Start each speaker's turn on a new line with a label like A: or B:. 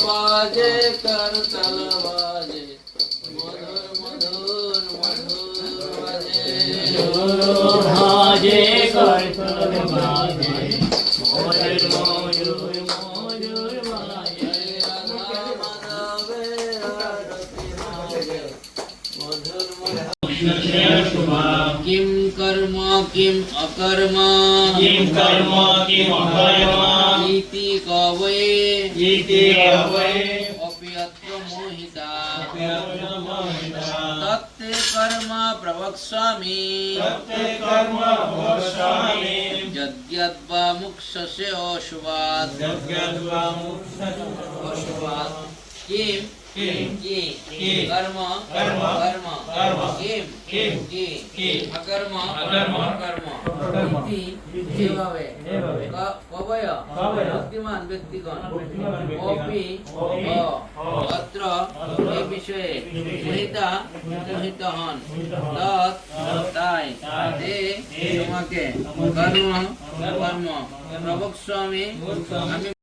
A: बाजे करतल बाजे मधुर मधुर मधुर बाजे करतल बाजे मधुर मधुर मधुर बाजे राधा माधवे आरती बाजे मधुर मधुर किम कर्म किम अकर्म इति कवये अपि अत्र मोहिता तत्ते कर्म प्रवक्ष्यामि यद्यद्वा मुक्षसे अशुभात् किम कर्म किम अकर्म इति एववे कवय बुद्धिमान व्यक्तिगण अपि अत्र এই বিষয়ে মোহিত হন তাই তোমাকে কর্ম প্রবক্ষ্যামি আমি